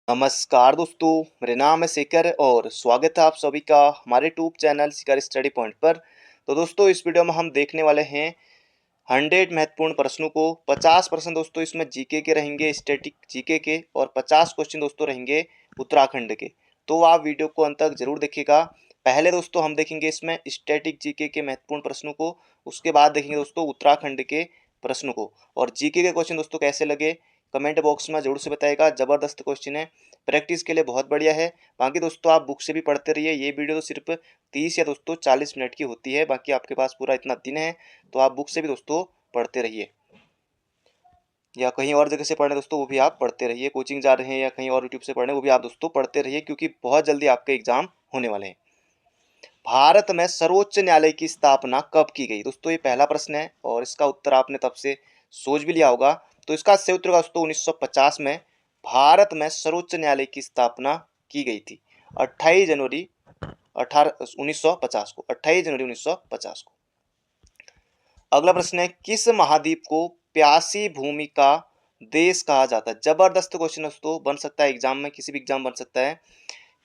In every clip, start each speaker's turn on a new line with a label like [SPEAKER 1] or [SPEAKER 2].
[SPEAKER 1] नमस्कार दोस्तों, मेरा नाम है शेखर और स्वागत है आप सभी का हमारे YouTube channel Shekhar study point पर। तो दोस्तों इस वीडियो में हम देखने वाले हैं 100 महत्वपूर्ण प्रश्नों को। 50% दोस्तों इसमें जीके के रहेंगे, स्टैटिक जीके के, और 50 क्वेश्चन दोस्तों रहेंगे उत्तराखंड के। तो आप वीडियो को अंत तक जरूर देखिएगा। पहले दोस्तों हम देखेंगे इसमें स्टैटिक जीके के महत्वपूर्ण प्रश्नों को, उसके बाद देखेंगे दोस्तों उत्तराखंड के प्रश्नों को। और जीके के क्वेश्चन दोस्तों कैसे लगे कमेंट बॉक्स में जरूर से बताइएगा। जबरदस्त क्वेश्चन है, प्रैक्टिस के लिए बहुत बढ़िया है। बाकी दोस्तों आप बुक से भी पढ़ते रहिए। ये वीडियो तो सिर्फ 30 या दोस्तों 40 मिनट की होती है, बाकी आपके पास पूरा इतना दिन है, तो आप बुक से भी दोस्तों पढ़ते रहिए, या कहीं और जगह से पढ़ने दोस्तों वो भी आप पढ़ते रहिए। कोचिंग जा रहे हैं या कहीं और यूट्यूब से पढ़ने, वो भी आप दोस्तों पढ़ते रहिए, क्योंकि बहुत जल्दी आपके एग्जाम होने वाले हैं। भारत में सर्वोच्च न्यायालय की स्थापना कब की गई? दोस्तों ये पहला प्रश्न है और इसका उत्तर आपने तब से सोच भी लिया होगा। तो इसका सही उत्तर होगा दोस्तों 1950 में भारत में सर्वोच्च न्यायालय की स्थापना की गई थी। 28 जनवरी 1950 को, 28 जनवरी 1950 को। अगला प्रश्न है, किस महाद्वीप को प्यासी भूमि का देश कहा जाता है? जबरदस्त क्वेश्चन दोस्तों, बन सकता है एग्जाम में, किसी भी एग्जाम बन सकता है।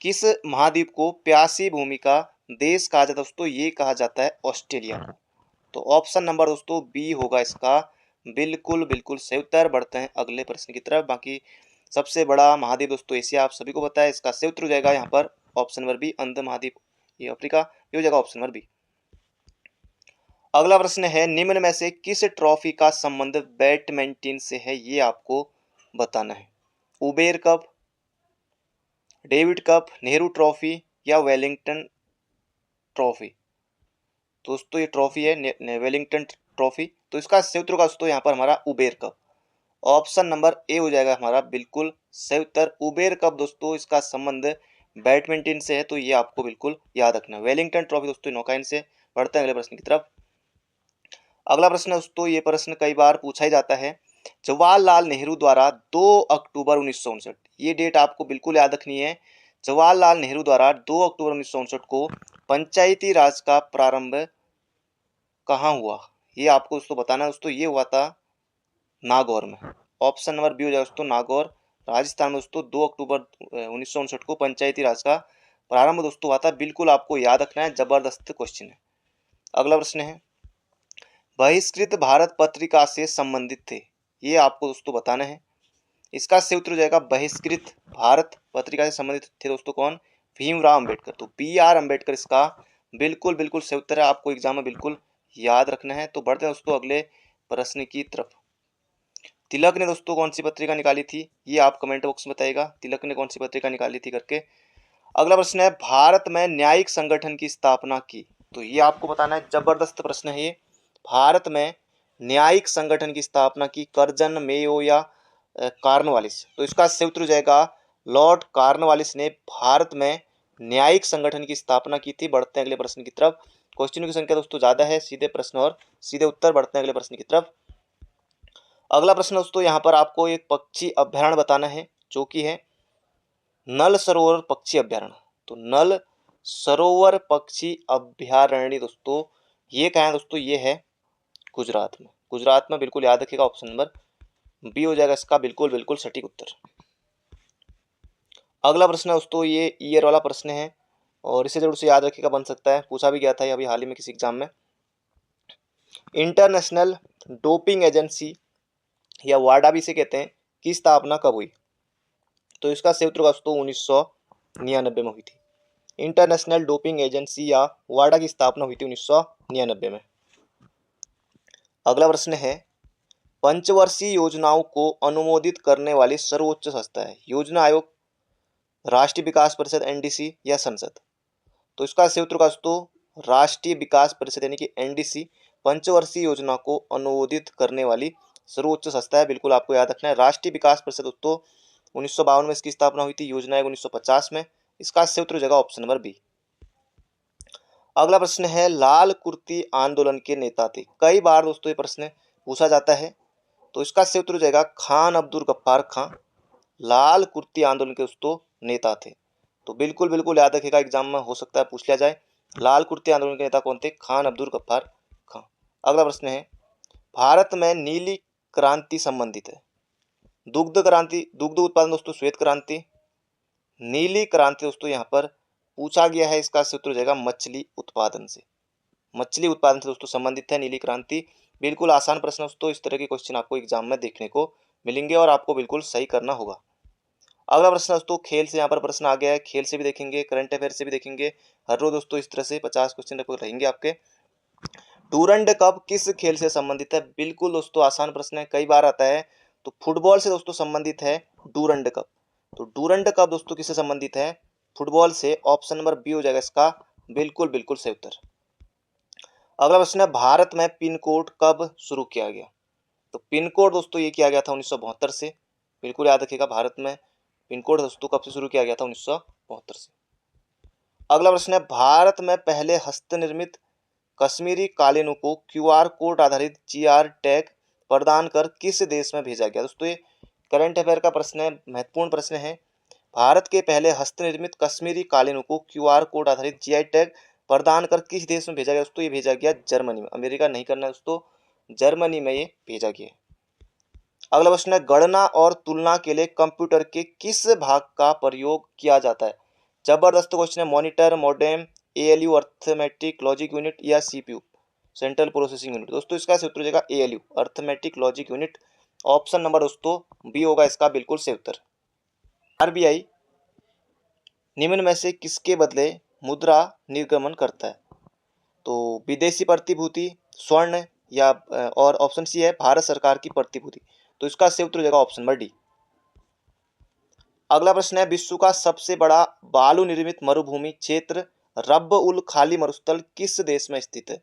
[SPEAKER 1] किस महाद्वीप को प्यासी भूमि का देश कहा जाता है दोस्तों? ये कहा जाता है ऑस्ट्रेलिया को। तो ऑप्शन नंबर दोस्तों बी होगा इसका बिल्कुल बिल्कुल सही उत्तर। बढ़ते हैं अगले प्रश्न की तरफ। बाकी सबसे बड़ा महाद्वीप दोस्तों एशिया आप सभी को पता है। इसका सही उत्तर हो जाएगा यहाँ पर ऑप्शन नंबर बी, अंध महाद्वीप, ये अफ्रीका, ये हो जाएगा ऑप्शन नंबर बी। अगला प्रश्न है, निम्न में से किस ट्रॉफी का संबंध बैडमिंटन से है? ये आपको बताना है। Uber cup, David cup, Nehru trophy या वेलिंगटन ट्रॉफी? दोस्तों ये ट्रॉफी है वेलिंगटन ट्रॉफी। तो इसका सही उत्तर होगा दोस्तों यहाँ पर हमारा Uber cup. Option number A हो जाएगा हमारा बिल्कुल सही उत्तर, उबेर कप। दोस्तों इसका संबंध बैडमिंटन से है, तो ये आपको बिल्कुल याद रखना है। वेलिंगटन ट्रॉफी दोस्तों नौकायन से। बढ़ते हैं अगले प्रश्न की तरफ। अगला प्रश्न दोस्तों, ये प्रश्न कई बार पूछा ही जाता है। जवाहरलाल नेहरू द्वारा 2 अक्टूबर 1959, ये डेट आपको बिल्कुल याद रखनी है। जवाहरलाल नेहरू द्वारा 2 अक्टूबर 1959 को पंचायती राज का प्रारंभ कहाँ हुआ? ये आपको दोस्तों बताना है। दोस्तों ये हुआ था नागौर में। ऑप्शन नंबर बी हो जाएगा दोस्तों नागौर, राजस्थान में दोस्तों 2 अक्टूबर 1959 को पंचायती राज का प्रारंभ दोस्तों हुआ था। बिल्कुल आपको याद रखना है, जबरदस्त क्वेश्चन है। अगला प्रश्न है, बहिष्कृत भारत पत्रिका से संबंधित थे? ये आपको दोस्तों बताना है। इसका सही उत्तर हो जाएगा बहिष्कृत भारत पत्रिका से संबंधित थे दोस्तों कौन? भीमराव अंबेडकर। तो बी आर अम्बेडकर इसका बिल्कुल बिल्कुल सही उत्तर है, आपको एग्जाम में बिल्कुल याद रखना है। तो बढ़ते हैं दोस्तों अगले प्रश्न की तरफ। तिलक ने दोस्तों कौन सी पत्रिका निकाली थी? ये आप कमेंट बॉक्स में बताइएगा, तिलक ने कौन सी पत्रिका निकाली थी करके। अगला प्रश्न है, भारत में न्यायिक संगठन की स्थापना की? तो ये आपको बताना है, जबरदस्त प्रश्न है ये। भारत में न्यायिक संगठन की स्थापना की कर्जन, मेयो या कार्नवालिस? तो इसका सही उत्तर हो जाएगा लॉर्ड कार्नवालिस ने भारत में न्यायिक संगठन की स्थापना की थी। बढ़ते हैं अगले प्रश्न की तरफ। क्वेश्चनों की संख्या दोस्तों ज्यादा है, सीधे प्रश्न और सीधे उत्तर। बढ़ते हैं अगले प्रश्न की तरफ। अगला प्रश्न दोस्तों, यहाँ पर आपको एक पक्षी अभ्यारण्य बताना है, जो कि है नल सरोवर पक्षी अभ्यारण्य। तो नल सरोवर पक्षी अभ्यारण्य दोस्तों ये कहाँ है? दोस्तों ये है गुजरात में। गुजरात में, बिल्कुल याद रखिएगा, ऑप्शन नंबर बी हो जाएगा इसका बिल्कुल बिल्कुल सटीक उत्तर। अगला प्रश्न है दोस्तों, ये ईयर वाला प्रश्न है और इसे जरूर से याद रखिएगा, बन सकता है, पूछा भी गया था अभी हाल ही में किसी एग्जाम में। इंटरनेशनल डोपिंग एजेंसी या वाडा भी इसे कहते हैं, की स्थापना कब हुई? तो इसका सही उत्तर दोस्तों 1999 में हुई थी। इंटरनेशनल डोपिंग एजेंसी या वाडा की स्थापना हुई थी 1999 में। अगला प्रश्न है, पंचवर्षीय योजनाओं को अनुमोदित करने वाली सर्वोच्च संस्था है? योजना आयोग, राष्ट्रीय विकास परिषद एनडीसी या संसद? तो इसका सही उत्तर दोस्तों राष्ट्रीय विकास परिषद यानी कि एनडीसी पंचवर्षीय योजना को अनुमोदित करने वाली सर्वोच्च संस्था है। बिल्कुल आपको याद रखना है, राष्ट्रीय विकास परिषद दोस्तों 1952 में इसकी स्थापना हुई थी, योजना आयोग 1950 में। इसका सही उत्तर हो जाएगा ऑप्शन नंबर बी। अगला प्रश्न है, लाल कुर्ती आंदोलन के नेता थे? कई बार दोस्तों ये प्रश्न पूछा जाता है। तो इसका सही उत्तर हो जाएगा खान अब्दुल गफ्फार खान, लाल कुर्ती आंदोलन के दोस्तों नेता थे। तो बिल्कुल बिल्कुल याद रखिएगा, एग्जाम में हो सकता है पूछ लिया जाए, लाल कुर्ती आंदोलन के नेता कौन थे? खान अब्दुल गफ्फार खान। अगला प्रश्न है, भारत में नीली क्रांति संबंधित है? दुग्ध क्रांति, दुग्ध उत्पादन दोस्तों श्वेत क्रांति, नीली क्रांति दोस्तों यहाँ पर पूछा गया है, इसका सूत्र हो जाएगा मछली उत्पादन से। मछली उत्पादन से दोस्तों संबंधित है नीली क्रांति। बिल्कुल आसान प्रश्न दोस्तों, इस तरह के क्वेश्चन आपको एग्जाम में देखने को मिलेंगे और आपको बिल्कुल सही करना होगा। अगला प्रश्न दोस्तों खेल से, यहाँ पर प्रश्न आ गया है, खेल से भी देखेंगे, करंट अफेयर से भी देखेंगे। हर रोज दोस्तों इस तरह से 50 क्वेश्चन रहेंगे आपके। डूरंड कप किस खेल से संबंधित है? बिल्कुल दोस्तों आसान प्रश्न है, कई बार आता है। तो फुटबॉल से दोस्तों संबंधित है डूरंड कप। तो डूरंड कप दोस्तों किससे संबंधित है? फुटबॉल से। ऑप्शन नंबर बी हो जाएगा इसका बिल्कुल बिल्कुल सही उत्तर। अगला प्रश्न है भारत में पिन कोड कब शुरू किया गया? तो पिन कोड दोस्तों ये किया गया था 1972 से। बिल्कुल याद रखिएगा, भारत में पिन कोड दोस्तों कब से शुरू किया गया था? 1972 से। अगला प्रश्न है भारत में पहले हस्तनिर्मित कश्मीरी कालीनों को क्यूआर कोड आधारित जीआर टैग प्रदान कर किस देश में भेजा गया? दोस्तों ये करंट अफेयर का प्रश्न है, महत्वपूर्ण प्रश्न है। भारत के पहले हस्तनिर्मित कश्मीरी कालीनों को क्यूआर कोड आधारित जीआई टैग प्रदान कर किस देश में भेजा गया? दोस्तों ये भेजा गया जर्मनी में। अमेरिका नहीं करना है दोस्तों, जर्मनी में ये भेजा गया। अगला प्रश्न है गणना और तुलना के लिए कंप्यूटर के किस भाग का प्रयोग किया जाता है? जबरदस्त क्वेश्चन है। Monitor, modem, ALU arithmetic logic unit या सीपीयू सेंट्रल प्रोसेसिंग यूनिट? दोस्तों इसका उत्तर हो जाएगा ALU arithmetic logic unit. Option number दोस्तों बी होगा इसका बिल्कुल सही उत्तर। आरबीआई निम्न में से किसके बदले मुद्रा निर्गमन करता है? तो विदेशी प्रतिभूति, स्वर्ण या और ऑप्शन सी है भारत सरकार की प्रतिभूति। तो इसका सही उत्तर हो जाएगा ऑप्शन नंबर डी। अगला प्रश्न है विश्व का सबसे बड़ा बालू निर्मित मरुभूमि क्षेत्र रब उल खाली मरुस्थल किस देश में स्थित है?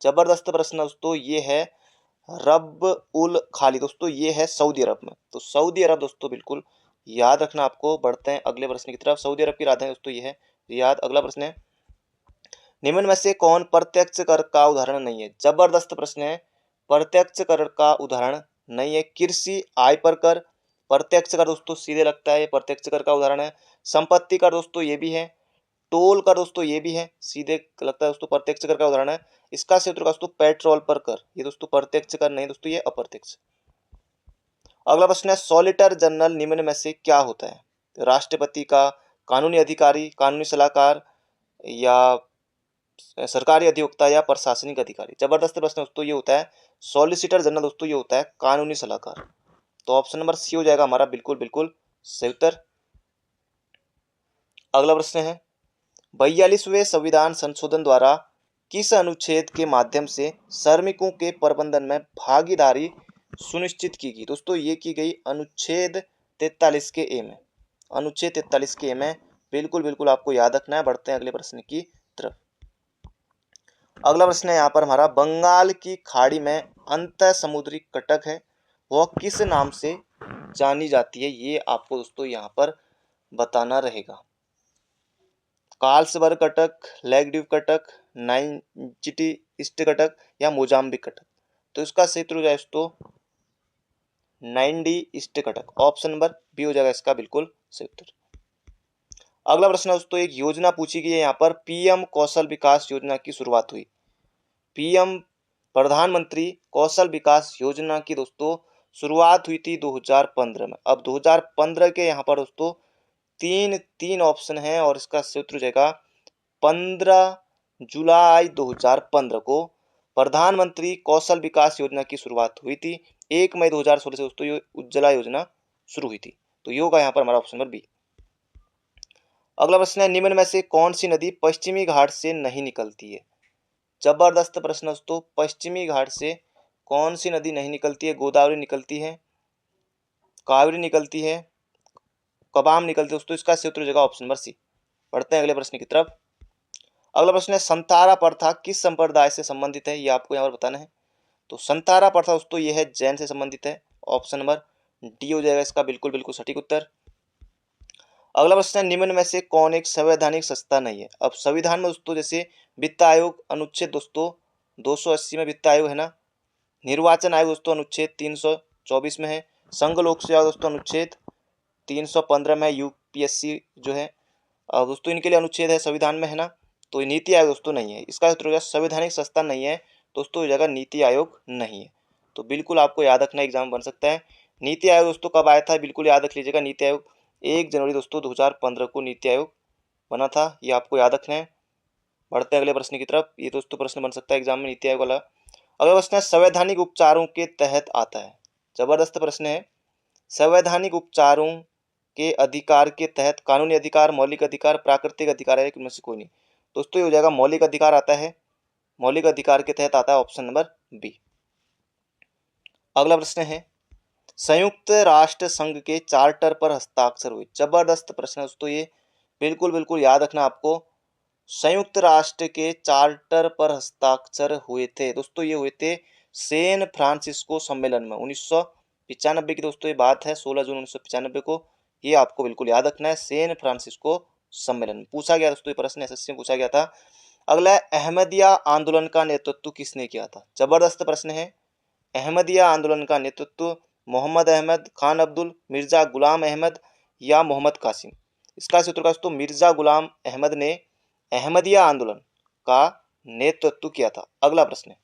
[SPEAKER 1] जबरदस्त प्रश्न दोस्तों ये है रब उल खाली, दोस्तों ये है सऊदी अरब में। तो सऊदी अरब दोस्तों बिल्कुल याद रखना आपको। बढ़ते हैं अगले प्रश्न की तरफ। सऊदी अरब की राजधानी दोस्तों ये है रियाद। अगला प्रश्न है निम्न में से कौन प्रत्यक्ष कर का उदाहरण नहीं है? जबरदस्त प्रश्न है। प्रत्यक्ष कर का उदाहरण नहीं है। कृषि आय पर कर प्रत्यक्ष कर दोस्तों सीधे लगता है, ये प्रत्यक्ष कर का उदाहरण है। संपत्ति कर दोस्तों ये भी है। टोल कर दोस्तों ये भी है, सीधे लगता है दोस्तों, प्रत्यक्ष कर का उदाहरण है। इसका सही उत्तर होगा दोस्तों पेट्रोल पर कर, ये दोस्तों प्रत्यक्ष कर नहीं दोस्तों, ये अप्रत्यक्ष। अगला प्रश्न है सॉलिटर जनरल निम्न में से क्या होता है? राष्ट्रपति का, कानूनी अधिकारी, कानूनी सलाहकार या सरकारी अधिवक्ता या प्रशासनिक अधिकारी? जबरदस्त प्रश्न दोस्तों ये होता है सॉलिसिटर जनरल, दोस्तों ये होता है कानूनी सलाहकार। तो ऑप्शन नंबर सी हो जाएगा हमारा बिल्कुल बिल्कुल सही उत्तर। अगला प्रश्न है 42वें संविधान संशोधन द्वारा किस अनुच्छेद के माध्यम से श्रमिकों के प्रबंधन में भागीदारी सुनिश्चित की गई? दोस्तों ये की गई अनुच्छेद 43 के ए में। अनुच्छेद 43 के ए में बिल्कुल बिल्कुल आपको याद रखना है। बढ़ते हैं अगले प्रश्न की तरफ। अगला प्रश्न है यहाँ पर हमारा बंगाल की खाड़ी में अंत समुद्री कटक है, वह किस नाम से जानी जाती है? ये आपको दोस्तों यहाँ पर बताना रहेगा। कार्लसबर्ग कटक, लेगड्यूब कटक, नाइंजिटी ईस्ट कटक या मोजाम्बिक कटक? तो इसका सही उत्तर हो जाए दोस्तों नाइंडी east Cuttack. Option number B हो जाएगा इसका बिल्कुल सही उत्तर। अगला प्रश्न दोस्तों एक योजना पूछी गई है यहाँ पर, पीएम कौशल विकास योजना की शुरुआत हुई। पीएम प्रधानमंत्री कौशल विकास योजना की दोस्तों शुरुआत हुई थी 2015 में। अब 2015 के यहाँ पर दोस्तों तीन ऑप्शन है और इसका सही उत्तर हो जाएगा 15 जुलाई 2015 को प्रधानमंत्री कौशल विकास योजना की शुरुआत हुई थी। 1 मई 2016 से दोस्तों ये उज्ज्वला योजना शुरू हुई थी। तो ये होगा यहाँ पर हमारा ऑप्शन नंबर बी। अगला प्रश्न है निम्न में से कौन सी नदी पश्चिमी घाट से नहीं निकलती है? जबरदस्त प्रश्न दोस्तों, पश्चिमी घाट से कौन सी नदी नहीं निकलती है? गोदावरी निकलती है, कावेरी निकलती है, कबाम निकलती है दोस्तों। इसका सही उत्तर हो जाएगा ऑप्शन नंबर सी। पढ़ते हैं अगले प्रश्न की तरफ। अगला प्रश्न है संतारा प्रथा किस संप्रदाय से संबंधित है? ये आपको यहाँ पर बताना है। तो संतारा प्रथा दोस्तों ये है जैन से संबंधित है। ऑप्शन नंबर डी हो जाएगा इसका बिल्कुल बिल्कुल सटीक उत्तर। अगला प्रश्न है निम्न में से कौन एक संवैधानिक संस्था नहीं है? अब संविधान में दोस्तों जैसे वित्त आयोग अनुच्छेद दोस्तों 280 में वित्त आयोग है ना, निर्वाचन आयोग दोस्तों अनुच्छेद 324 में है, संघ लोक सेवा दोस्तों अनुच्छेद 315 में, यूपीएससी जो है दोस्तों इनके लिए अनुच्छेद है संविधान में है ना। तो नीति आयोग दोस्तों नहीं है। इसका उत्तर हो गया संवैधानिक संस्था नहीं है दोस्तों, ये जगह नीति आयोग नहीं है। तो बिल्कुल आपको याद रखना एग्जाम बन सकता है। नीति आयोग दोस्तों कब आया था? बिल्कुल याद रख लीजिएगा। नीति आयोग 1 जनवरी दोस्तों 2015 को नीति आयोग बना था, ये आपको याद रखना है। बढ़ते हैं अगले प्रश्न की तरफ। ये दोस्तों प्रश्न बन सकता है एग्जाम में नीति आयोग वाला। अगला प्रश्न है संवैधानिक उपचारों के तहत आता है। जबरदस्त प्रश्न है। संवैधानिक उपचारों के अधिकार के तहत कानूनी अधिकार, मौलिक अधिकार, प्राकृतिक अधिकार है, इनमें से कोई नहीं। दोस्तों ये हो जाएगा मौलिक अधिकार आता है। मौलिक अधिकार के तहत आता है ऑप्शन नंबर बी। अगला प्रश्न है संयुक्त राष्ट्र संघ के चार्टर पर हस्ताक्षर हुए। जबरदस्त प्रश्न है दोस्तों ये, बिल्कुल बिल्कुल याद रखना आपको। संयुक्त राष्ट्र के चार्टर पर हस्ताक्षर हुए थे दोस्तों, ये हुए थे सैन फ्रांसिस्को सम्मेलन में 1995 की दोस्तों ये बात है, 16 जून 1995 को। ये आपको बिल्कुल याद रखना है, सैन फ्रांसिस्को सम्मेलन पूछा गया दोस्तों, ये प्रश्न एसएससी में पूछा गया था। अगला है अहमदिया आंदोलन का नेतृत्व किसने किया था। जबरदस्त प्रश्न है। अहमदिया आंदोलन का नेतृत्व मोहम्मद अहमद, खान अब्दुल, मिर्जा गुलाम अहमद या मोहम्मद कासिम। इसका सूत्र का दोस्तों मिर्जा गुलाम अहमद ने अहमदिया आंदोलन का नेतृत्व किया था। अगला प्रश्न है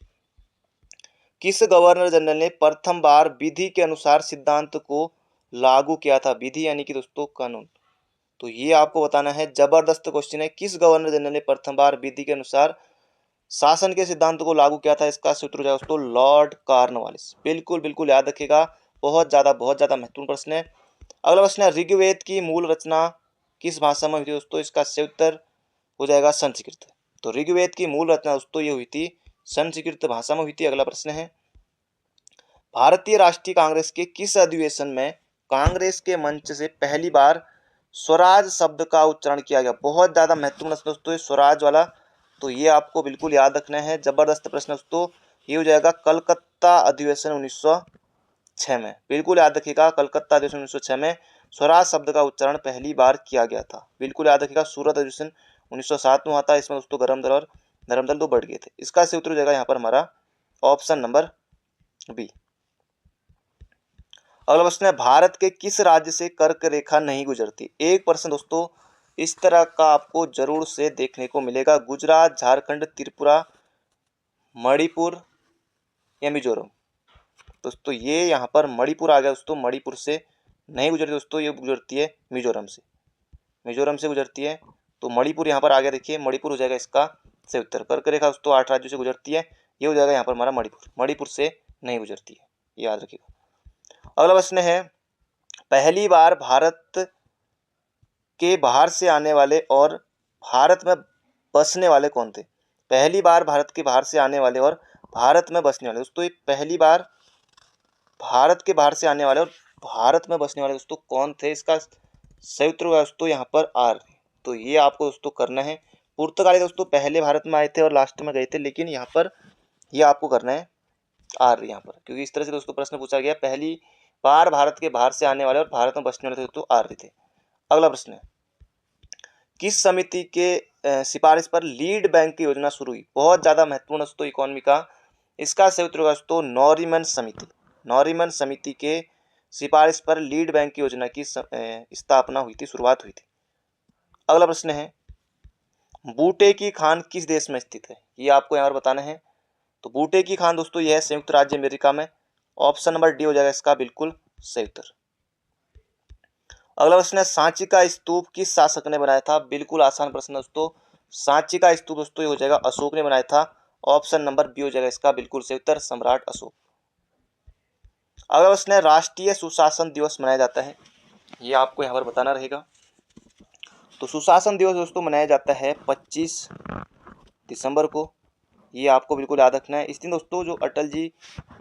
[SPEAKER 1] किस गवर्नर जनरल ने प्रथम बार विधि के अनुसार सिद्धांत को लागू किया था। विधि यानी कि दोस्तों कानून, तो ये आपको बताना है। जबरदस्त क्वेश्चन है, किस गवर्नर जनरल ने प्रथम बार विधि के अनुसार शासन के सिद्धांत को लागू किया था। इसका सूत्र हो जाएगा दोस्तों लॉर्ड कॉर्नवालिस। बिल्कुल बिल्कुल याद रखिएगा, बहुत ज्यादा महत्वपूर्ण प्रश्न है। अगला प्रश्न है ऋग्वेद की मूल रचना किस भाषा में हुई थी दोस्तों। इसका सही उत्तर हो जाएगा संस्कृत। तो ऋग्वेद की मूल रचना दोस्तों ये हुई थी संस्कृत भाषा में हुई थी। अगला प्रश्न है भारतीय राष्ट्रीय कांग्रेस के किस अधिवेशन में कांग्रेस के मंच से पहली बार स्वराज शब्द का उच्चारण किया गया। बहुत ज्यादा महत्वपूर्ण प्रश्न दोस्तों स्वराज वाला, तो ये आपको बिल्कुल याद रखना है। जबरदस्त प्रश्न दोस्तों, ये हो जाएगा कलकत्ता अधिवेशन 1906 में। बिल्कुल याद रखिएगा, कलकत्ता अधिवेशन 1906 में स्वराज शब्द का उच्चारण पहली बार किया गया था। बिल्कुल याद रखिएगा। सूरत अधिवेशन 1907 में आता है, इसमें दोस्तों गरम दल और नरम दल दो बढ़ गए थे। इसका सही उत्तर हो जाएगा यहाँ पर हमारा ऑप्शन नंबर बी। अगला प्रश्न है भारत के किस राज्य से कर्क रेखा नहीं गुजरती। एक प्रश्न दोस्तों इस तरह का आपको जरूर से देखने को मिलेगा। गुजरात, झारखंड, त्रिपुरा, मणिपुर या मिजोरम। दोस्तों ये यहाँ पर मणिपुर आ गया दोस्तों, मणिपुर से नहीं गुजरती दोस्तों, ये गुजरती है मिजोरम से। मिजोरम से गुजरती है, तो मणिपुर यहाँ पर आ गया। देखिए मणिपुर हो जाएगा इसका सही उत्तर। कर्क रेखा दोस्तों 8 राज्यों से गुजरती है, ये हो जाएगा यहाँ पर हमारा मणिपुर। मणिपुर से नहीं गुजरती है, याद रखिएगा। अगला प्रश्न है पहली बार भारत के बाहर से आने वाले और भारत में बसने वाले कौन थे। पहली बार भारत के बाहर से आने वाले और भारत में बसने वाले दोस्तों, ये पहली बार भारत के बाहर से आने वाले और भारत में बसने वाले दोस्तों कौन थे। इसका सही उत्तर होगा दोस्तों यहाँ पर आर। तो ये आपको दोस्तों करना है। पुर्तगाली दोस्तों पहले भारत में आए थे और लास्ट में गए थे, लेकिन यहाँ पर ये आपको करना है आर यहाँ पर, क्योंकि इस तरह से दोस्तों प्रश्न पूछा गया। पहली बार भारत के बाहर से आने वाले और भारत में बसने वाले दोस्तों आर्य थे। अगला प्रश्न है किस समिति के सिफारिश पर लीड बैंक की योजना शुरू हुई। बहुत ज्यादा महत्वपूर्ण दोस्तों इकोनॉमी का। इसका सही उत्तर होगा दोस्तों नॉरिमन समिति। नॉरिमन समिति के सिफारिश पर लीड बैंक की योजना की स्थापना हुई थी, शुरुआत हुई थी। अगला प्रश्न है बूटे की खान किस देश में स्थित है। ये आपको यहाँ पर बताना है। तो बूटे की खान दोस्तों यह है संयुक्त राज्य अमेरिका में। ऑप्शन नंबर डी हो जाएगा इसका बिल्कुल सही उत्तर। अगला प्रश्न है सांची का स्तूप किस शासक ने बनाया था। बिल्कुल आसान प्रश्न दोस्तों। सांची का स्तूप दोस्तों ये हो जाएगा अशोक ने बनाया था। ऑप्शन नंबर बी हो जाएगा इसका बिल्कुल सही उत्तर, सम्राट अशोक। अगला प्रश्न है राष्ट्रीय सुशासन दिवस मनाया जाता है, ये आपको यहाँ पर बताना रहेगा। तो सुशासन दिवस दोस्तों मनाया जाता है 25 दिसंबर को। ये आपको बिल्कुल याद रखना है। इस दिन दोस्तों जो अटल जी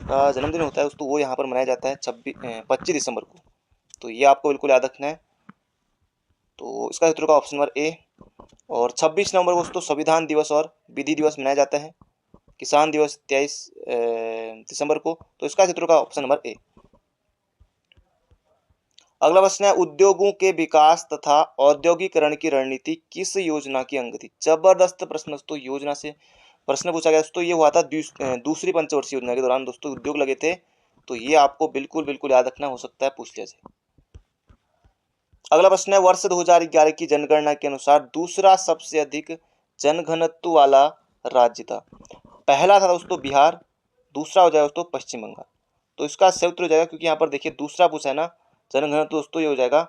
[SPEAKER 1] का जन्मदिन होता है दोस्तों वो यहाँ पर मनाया जाता है 25 दिसंबर को। तो ये आपको बिल्कुल याद रखना है। तो इसका सूत्र का ऑप्शन नंबर ए। और 26 नवंबर को दोस्तों संविधान दिवस और विधि दिवस मनाया जाता है। किसान दिवस 23 दिसंबर को। तो इसका सूत्र का ऑप्शन नंबर ए। अगला प्रश्न है उद्योगों के विकास तथा औद्योगिकरण की रणनीति किस योजना की अंग थी। जबरदस्त प्रश्न दोस्तों, योजना से प्रश्न पूछा गया दोस्तों। ये हुआ था दूसरी पंचवर्षीय योजना के दौरान दोस्तों उद्योग लगे थे। तो ये आपको बिल्कुल बिल्कुल याद रखना, हो सकता है पूछ लिया जाए। अगला प्रश्न है वर्ष 2011 की जनगणना के अनुसार दूसरा सबसे अधिक जनघनत्व वाला राज्य था। पहला था दोस्तों बिहार, दूसरा हो जाएगा दोस्तों पश्चिम बंगाल। तो इसका सही उत्तर हो जाएगा, क्योंकि यहाँ पर देखिए दूसरा पूछा है ना जनघनत्व दोस्तों, ये हो जाएगा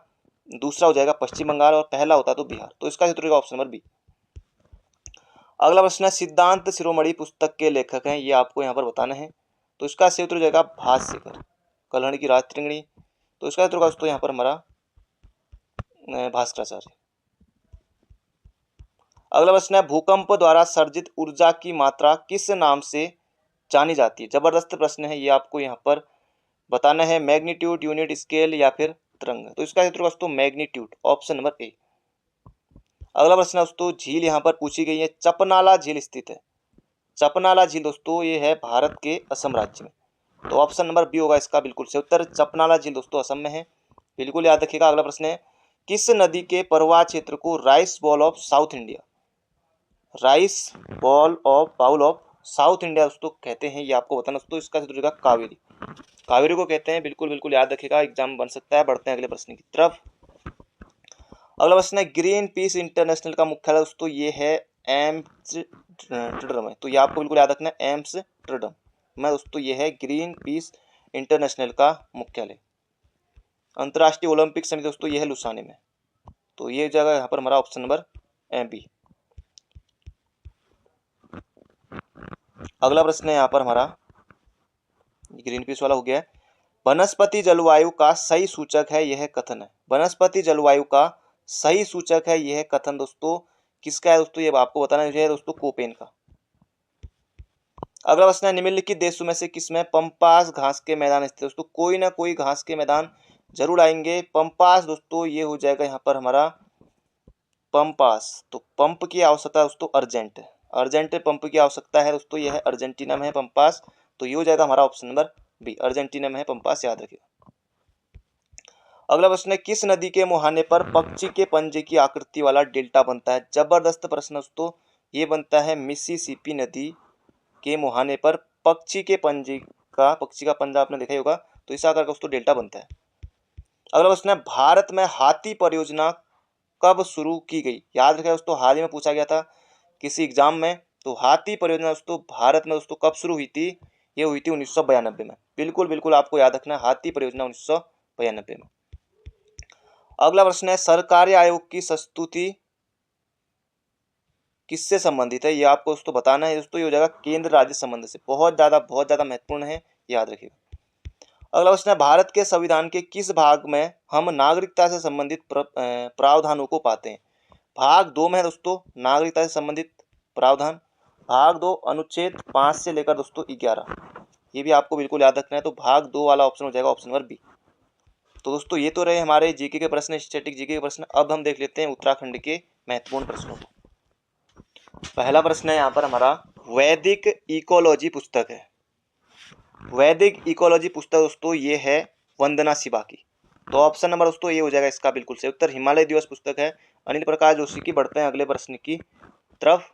[SPEAKER 1] दूसरा हो जाएगा पश्चिम बंगाल और पहला होता तो बिहार। तो इसका क्षेत्र होगा ऑप्शन नंबर बी। अगला प्रश्न है सिद्धांत शिरोमणि पुस्तक के लेखक हैं, ये आपको यहाँ पर बताना है। तो इसका क्षेत्र हो जाएगा भाष्यकर, कल्हड़ की राजतरंगिणी। तो इसका क्षेत्र होगा दोस्तों यहाँ पर हमारा भास्कराचार्य। अगला प्रश्न है भूकंप द्वारा सर्जित ऊर्जा की मात्रा किस नाम से जानी जाती है। जबरदस्त प्रश्न है, ये आपको यहाँ पर बताना है मैग्नीट्यूड, यूनिट, स्केल या फिर तरंग। तो इसका क्षेत्र दोस्तों मैग्नीट्यूड, ऑप्शन नंबर ए। अगला प्रश्न है दोस्तों झील यहाँ पर पूछी गई है, चपनाला झील स्थित है। चपनाला झील दोस्तों ये है भारत के असम राज्य में। तो ऑप्शन नंबर बी होगा इसका बिल्कुल सही उत्तर। चपनाला झील दोस्तों असम में है, बिल्कुल याद रखिएगा। अगला प्रश्न है किस नदी के प्रवाह क्षेत्र को rice bowl of South India, rice bowl of South India दोस्तों कहते हैं, ये आपको बताना दोस्तों। इसका क्षेत्र कावेरी, कावेरी को कहते हैं, बिल्कुल बिल्कुल याद रखिएगा, एग्जाम बन सकता है। बढ़ते हैं अगले प्रश्न की तरफ। अगला प्रश्न है ग्रीन पीस इंटरनेशनल का मुख्यालय दोस्तों ये है एम्स्टर्डम है। तो ये आपको बिल्कुल याद रखना है एम्स्टर्डम में दोस्तों ये है ग्रीन पीस इंटरनेशनल का मुख्यालय। अंतर्राष्ट्रीय ओलंपिक समिति दोस्तों ये है लुसाने में। तो ये जगह यहाँ पर हमारा ऑप्शन नंबर बी। अगला प्रश्न है यहाँ पर हमारा ग्रीन पीस वाला हो गया है। वनस्पति जलवायु का सही सूचक है यह कथन है। वनस्पति जलवायु का सही सूचक है यह कथन दोस्तों किसका है दोस्तों, ये आपको बताना है दोस्तों कोपेन का। अगला प्रश्न है निम्नलिखित देशों में से किसमें पंपास घास के मैदान स्थित। दोस्तों कोई ना कोई घास के मैदान जरूर आएंगे। पंपास दोस्तों ये हो जाएगा यहाँ पर हमारा पंपास। तो पंप की आवश्यकता दोस्तों अर्जेंट है, अर्जेंट पंप की आवश्यकता है दोस्तों, यह है अर्जेंटीना में है पंपास। तो ये हो जाएगा हमारा ऑप्शन नंबर बी, अर्जेंटीना में है पंपास, याद रखिएगा। अगला प्रश्न है किस नदी के मुहाने पर पक्षी के पंजे की आकृति वाला डेल्टा बनता है। जबरदस्त प्रश्न दोस्तों, ये बनता है मिसिसिपी नदी के मुहाने पर पक्षी के पंजे का, पक्षी का पंजा आपने देखा ही होगा, तो इस आकार का दोस्तों डेल्टा बनता है। अगला प्रश्न है भारत में हाथी परियोजना कब शुरू की गई। याद रखें दोस्तों हाल ही में पूछा गया था किसी एग्जाम में। तो हाथी परियोजना दोस्तों भारत में दोस्तों कब शुरू हुई थी, ये हुई थी 1992 में। बिल्कुल बिल्कुल आपको याद रखना है हाथी परियोजना 1992 में। अगला प्रश्न है सरकारी आयोग की संस्तुति किससे संबंधित है, ये आपको दोस्तों बताना है दोस्तों। ये हो जाएगा केंद्र राज्य संबंध से। बहुत ज्यादा महत्वपूर्ण है, याद रखिएगा। अगला प्रश्न है भारत के संविधान के किस भाग में हम नागरिकता से संबंधित प्रावधानों को पाते हैं। भाग 2 में है दोस्तों नागरिकता से संबंधित प्रावधान। भाग 2 अनुच्छेद 5 से लेकर दोस्तों 11, ये भी आपको बिल्कुल याद रखना है। तो भाग 2 वाला ऑप्शन हो जाएगा ऑप्शन नंबर बी। तो दोस्तों ये तो रहे हमारे जीके के प्रश्न, स्टैटिक जीके के प्रश्न। अब हम देख लेते हैं उत्तराखंड के महत्वपूर्ण प्रश्नों को। पहला प्रश्न है यहाँ पर हमारा वैदिक इकोलॉजी पुस्तक है। वैदिक इकोलॉजी पुस्तक दोस्तों ये है वंदना शिवा की। तो ऑप्शन नंबर दोस्तों ये हो जाएगा इसका बिल्कुल सही उत्तर। हिमालय दिवस पुस्तक है अनिल प्रकाश जोशी की। बढ़ते हैं अगले प्रश्न की तरफ।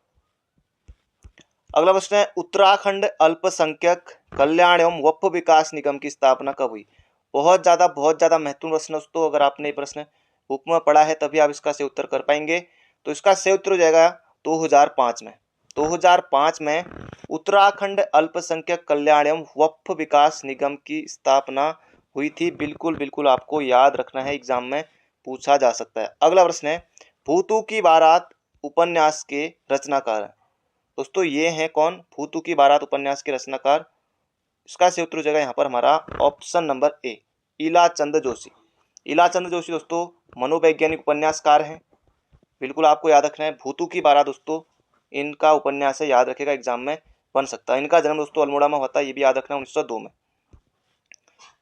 [SPEAKER 1] अगला प्रश्न है उत्तराखंड अल्पसंख्यक कल्याण एवं वक्फ विकास निगम की स्थापना कब हुई। बहुत ज्यादा महत्वपूर्ण प्रश्न दोस्तों। अगर आपने ये प्रश्न बुक में पढ़ा है तभी आप इसका सही उत्तर कर पाएंगे। तो इसका सही उत्तर हो जाएगा 2005 में। 2005 में उत्तराखंड अल्पसंख्यक कल्याण एवं वक्फ विकास निगम की स्थापना हुई थी। बिल्कुल बिल्कुल आपको याद रखना है, एग्जाम में पूछा जा सकता है। अगला प्रश्न है भूतू की बारात उपन्यास के रचनाकार हैं। दोस्तों ये हैं कौन, भूतू की बारात उपन्यास के रचनाकार। इसका सही उत्तर हो जाएगा यहाँ पर हमारा option number A, Ilachand Joshi. Ilachand Joshi दोस्तों मनोवैज्ञानिक उपन्यासकार हैं। बिल्कुल आपको याद रखना है। भूतू की बारात दोस्तों इनका उपन्यास है, याद रखेगा, एग्जाम में बन सकता है। इनका जन्म दोस्तों अल्मोड़ा में होता है, ये भी याद रखना, 1902 में।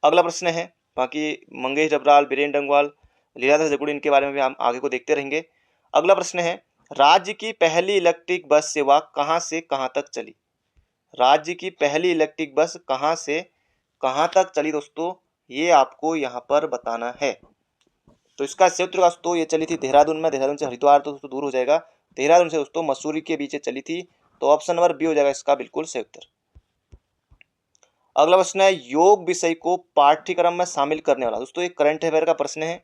[SPEAKER 1] अगला प्रश्न है बाकी मंगेश डबराल, बीरेन डंगवाल, लीलाधर जगुड़ी, इनके बारे में भी हम आगे को देखते रहेंगे। अगला प्रश्न है राज्य की पहली इलेक्ट्रिक बस सेवा कहां से कहां तक चली। राज्य की पहली इलेक्ट्रिक बस कहां से कहां तक चली दोस्तों, ये आपको यहाँ पर बताना है। तो इसका सही उत्तर दोस्तों ये चली थी देहरादून में। देहरादून से हरिद्वार तो दोस्तों दूर हो जाएगा। देहरादून से दोस्तों मसूरी के बीच चली थी। तो ऑप्शन नंबर बी हो जाएगा इसका बिल्कुल सही उत्तर। अगला प्रश्न है योग विषय को पाठ्यक्रम में शामिल करने वाला। दोस्तों एक करंट अफेयर का प्रश्न है।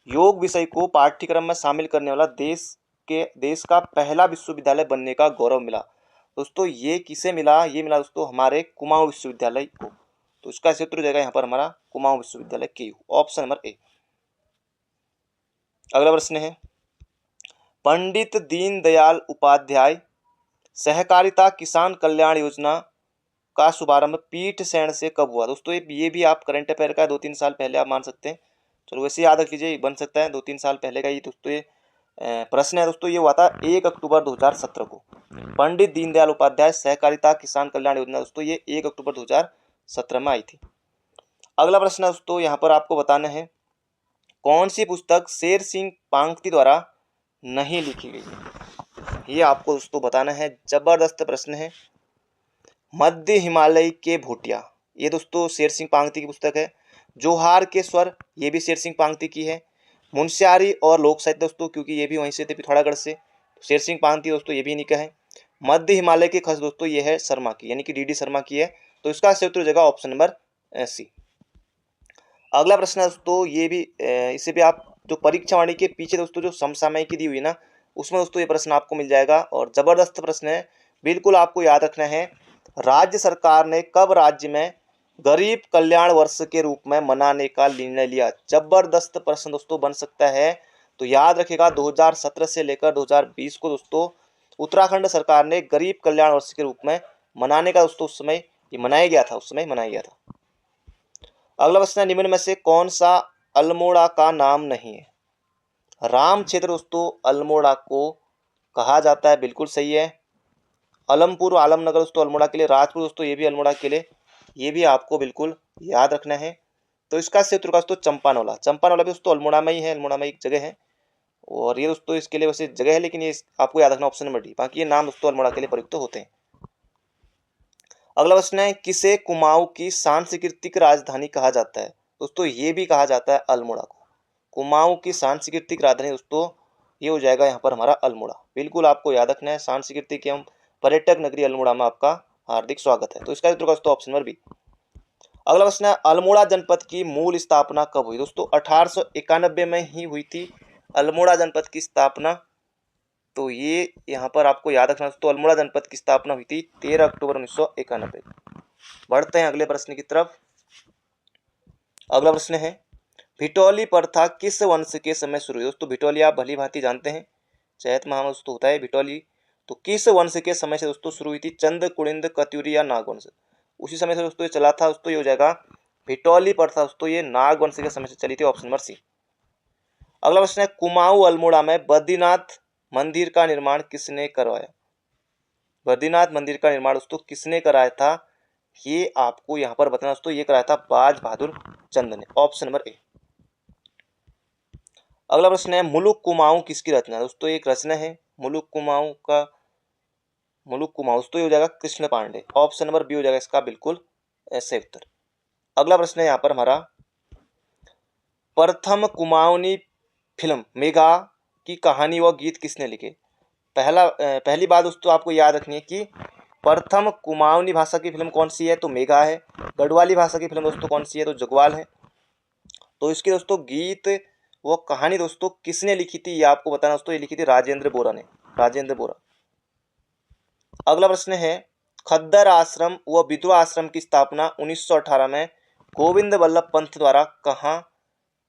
[SPEAKER 1] योग विषय को पाठ्यक्रम में शामिल करने वाला देश का पहला विश्वविद्यालय बनने का गौरव मिला। दोस्तों ये किसे मिला, ये मिला दोस्तों हमारे कुमाऊं विश्वविद्यालय को। तो इसका सही उत्तर हो जाएगा यहाँ पर हमारा कुमाऊं विश्वविद्यालय के, ऑप्शन नंबर ए। अगला प्रश्न है, पंडित दीनदयाल उपाध्याय सहकारिता किसान कल्याण योजना का शुभारंभ पीठ सेन से कब हुआ? दोस्तों ये भी आप करंट अफेयर का 2-3 साल पहले आप मान सकते हैं। चलो वैसे याद रख लीजिए, बन सकता है 2-3 साल पहले का ये दोस्तों ये प्रश्न है। दोस्तों ये हुआ था 1 अक्टूबर 2017 को। पंडित दीनदयाल उपाध्याय सहकारिता किसान कल्याण योजना दोस्तों ये 1 अक्टूबर 2017 में आई थी। अगला प्रश्न है दोस्तों, यहाँ पर आपको बताना है कौन सी पुस्तक शेर सिंह पांगती द्वारा नहीं लिखी गई? ये आपको दोस्तों बताना है। जबरदस्त प्रश्न है। मध्य हिमालय के भूटिया, ये दोस्तों शेर सिंह पांगती की पुस्तक है। जोहार के स्वर, ये भी शेर सिंह पांगती की है। मुंशियारी और लोक साहित्य दोस्तों, क्योंकि ये भी वहीं से थे पिथौरागढ़ से, शेर सिंह पांगती दोस्तों ये भी इन्हीं का है। मध्य हिमालय की खस दोस्तों ये है शर्मा की, यानी कि डी शर्मा की है। तो इसका सही उत्तर हो जाएगा ऑप्शन नंबर सी। अगला प्रश्न है दोस्तों, ये भी इसे भी आप जो परीक्षा वाणी के पीछे दोस्तों जो समसामयिकी दी हुई ना, उसमें दोस्तों ये प्रश्न आपको मिल जाएगा और जबरदस्त प्रश्न है, बिल्कुल आपको याद रखना है। राज्य सरकार ने कब राज्य में गरीब कल्याण वर्ष के रूप में मनाने का निर्णय लिया? जबरदस्त प्रश्न दोस्तों बन सकता है। तो याद रखिएगा 2017 से लेकर 2020 को दोस्तों उत्तराखंड सरकार ने गरीब कल्याण वर्ष के रूप में मनाने का दोस्तों उस समय ये मनाया गया था, उस समय मनाया गया था। अगला प्रश्न है, निम्न में से कौन सा अल्मोड़ा का नाम नहीं है? राम क्षेत्र दोस्तों अल्मोड़ा को कहा जाता है, बिल्कुल सही है। अलमपुर आलमनगर दोस्तों अल्मोड़ा के लिए, राजपुर दोस्तों ये भी अल्मोड़ा के लिए, ये भी आपको बिल्कुल याद रखना है। तो इसका सही उत्तर दोस्तों चंपानौला, चंपानौला भी दोस्तों अल्मोड़ा में ही है, अल्मोड़ा में एक जगह है और ये दोस्तों इसके लिए वैसे जगह है, लेकिन ये आपको याद रखना ऑप्शन नंबर डी। बाकी ये नाम दोस्तों अल्मोड़ा के लिए प्रयुक्त होते हैं। अगला प्रश्न है, किसे कुमाऊं की सांस्कृतिक राजधानी कहा जाता है? दोस्तों ये भी कहा जाता है अल्मोड़ा को। कुमाऊं की सांस्कृतिक राजधानी दोस्तों ये हो जाएगा यहाँ पर हमारा अल्मोड़ा, बिल्कुल आपको याद रखना है। सांस्कृतिक एवं पर्यटक नगरी अल्मोड़ा में आपका हार्दिक स्वागत है। तो इसका उत्तर दोस्तों ऑप्शन नंबर बी। अगला प्रश्न है, अल्मोड़ा जनपद की मूल स्थापना कब हुई? दोस्तों 1891 में ही हुई थी अल्मोड़ा जनपद की स्थापना। तो ये यहाँ पर आपको याद रखना दोस्तों, अल्मोड़ा जनपद की स्थापना हुई थी 13 अक्टूबर 1991। बढ़ते हैं अगले प्रश्न की तरफ। अगला प्रश्न है, भिटौली प्रथा किस वंश के समय शुरू हुई? दोस्तों भिटौली आप भली भांति जानते हैं, चैत माह में दोस्तों होता है भिटौली। तो किस वंश के समय से दोस्तों शुरू हुई थी? चंद, कुड़िंद, कत्यूरी या नागवंश? उसी समय से दोस्तों ये चला था दोस्तों, ये हो जाएगा भिटौली प्रथा दोस्तों ये नागवंश के समय से चली थी, ऑप्शन नंबर सी। अगला प्रश्न है, कुमाऊं अल्मोड़ा में बद्रीनाथ मंदिर का निर्माण किसने करवाया? बद्रीनाथ मंदिर का निर्माण दोस्तों किसने कराया था? ये आपको यहाँ पर बताना दोस्तों, ये कराया था बाज बहादुर चंद ने, ऑप्शन नंबर ए। अगला प्रश्न है, मुलुक कुमाऊं किसकी रचना? दोस्तों एक रचना है मुलुक कुमाऊं का, मुलुक कुमाऊं दोस्तों ये हो जाएगा Krishna Pandey, option number B हो जाएगा इसका बिल्कुल सही उत्तर। अगला प्रश्न है यहाँ पर हमारा, प्रथम कुमाऊनी फिल्म मेघा की कहानी व गीत किसने लिखे? पहली बात दोस्तों आपको याद रखनी है कि प्रथम कुमाऊनी भाषा की फिल्म कौन सी है? तो मेघा है। गढ़वाली भाषा की फिल्म दोस्तों कौन सी है? तो जगवाल है। तो इसकी दोस्तों गीत वो कहानी दोस्तों किसने लिखी थी, ये आपको बताना दोस्तों, ये लिखी थी राजेंद्र बोरा ने, राजेंद्र बोरा। अगला प्रश्न है, खद्दर आश्रम व विधवा आश्रम की स्थापना 1918 में गोविंद वल्लभ पंत द्वारा कहाँ